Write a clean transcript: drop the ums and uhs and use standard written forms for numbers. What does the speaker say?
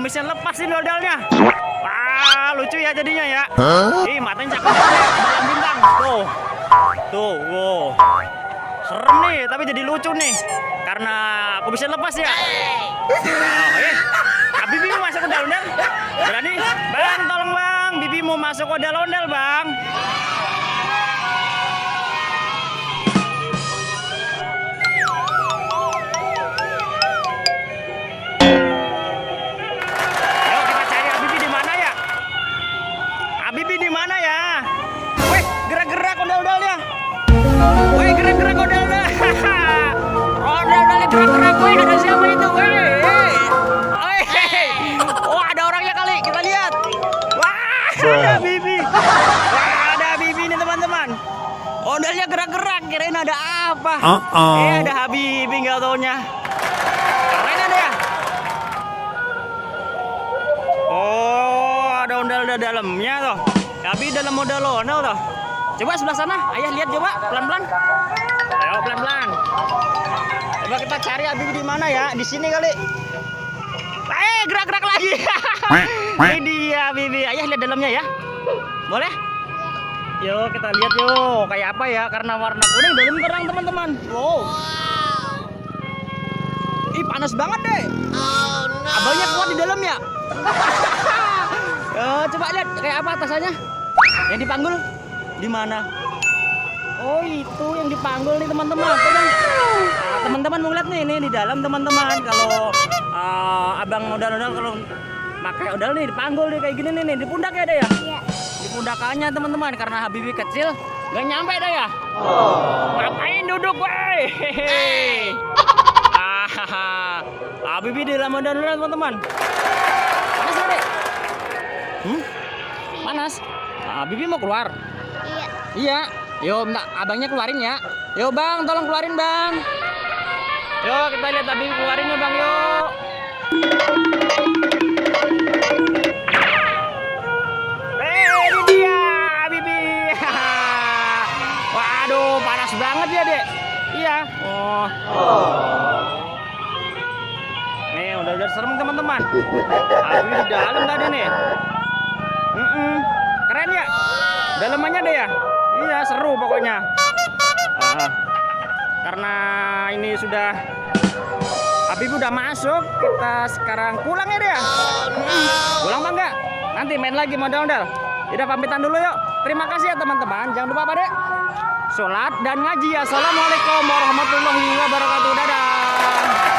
kumisnya lepas nih dodalnya. Wah, lucu ya jadinya ya. Ih, matanya cakep banget, balang bintang. Tuh, wow. Serem nih, tapi jadi lucu nih. Karena kumisnya lepas ya. Bibi mau masuk ondel-ondel? Berani? Bang, tolong bang. Bibi mau masuk ondel-ondel bang. Bibi di mana ya? Weh, gerak-gerak ondel-ondelnya. Weh, gerak-gerak ondel-ondel. Ondel-ondelnya gerak-gerak. Weh, ada siapa itu? Weh. Oh, ada orangnya kali. Kita lihat. Wah, ada Bibi. Wah, ada Bibi nih teman-teman. Ondelnya gerak-gerak. Kirain ada apa? Ada Habibi nggak taunya. Keren ada ya? Oh, ada ondel-ondel dalamnya tuh. Tapi dalam ondel-ondel tuh. Coba sebelah sana, ayah lihat coba pelan-pelan. Ayo pelan-pelan. Coba kita cari Habibi di mana ya? Di sini kali. Gerak-gerak lagi. Ini dia Habibi. Ayah lihat dalamnya ya. Boleh? Yuk kita lihat yuk. Kayak apa ya? Karena warna kuning dalam terang teman-teman. Wow. Ih panas banget deh. Oh, no. Abangnya kuat di dalam ya. Coba lihat kayak apa atasannya. Yang dipanggul di mana? Oh itu yang dipanggul nih teman-teman. Teman-teman mau lihat nih ini di dalam teman-teman. Kalau abang ondel-ondel kalau pakai ondel nih dipanggul nih kayak gini nih di pundak ya deh ya. Iya. Di pundakannya teman-teman karena Habibi kecil nggak nyampe deh ya. Ngapain duduk weh? Habibi di dalam ondel-ondel teman-teman. Panas ya deh? Panas? Bibi mau keluar? Iya. Iya. Yo, minta abangnya keluarin ya. Yo bang, tolong keluarin bang. Yo kita lihat Habibi keluarin ya bang yuk. Ini dia Habibi. Waduh, panas banget ya dek. Iya. Oh. Nih udah serem teman-teman. Habibi di dalam tadi nih. Keren ya. Dalamannya deh ya. Iya seru pokoknya. Karena ini sudah Habibi udah masuk, kita sekarang pulang ya deh ya. Pulang apa enggak? Nanti main lagi modal-modal. Udah pamitan dulu yuk. Terima kasih ya teman-teman. Jangan lupa apa deh? Sholat dan ngaji. Assalamualaikum warahmatullahi wabarakatuh. Dadah.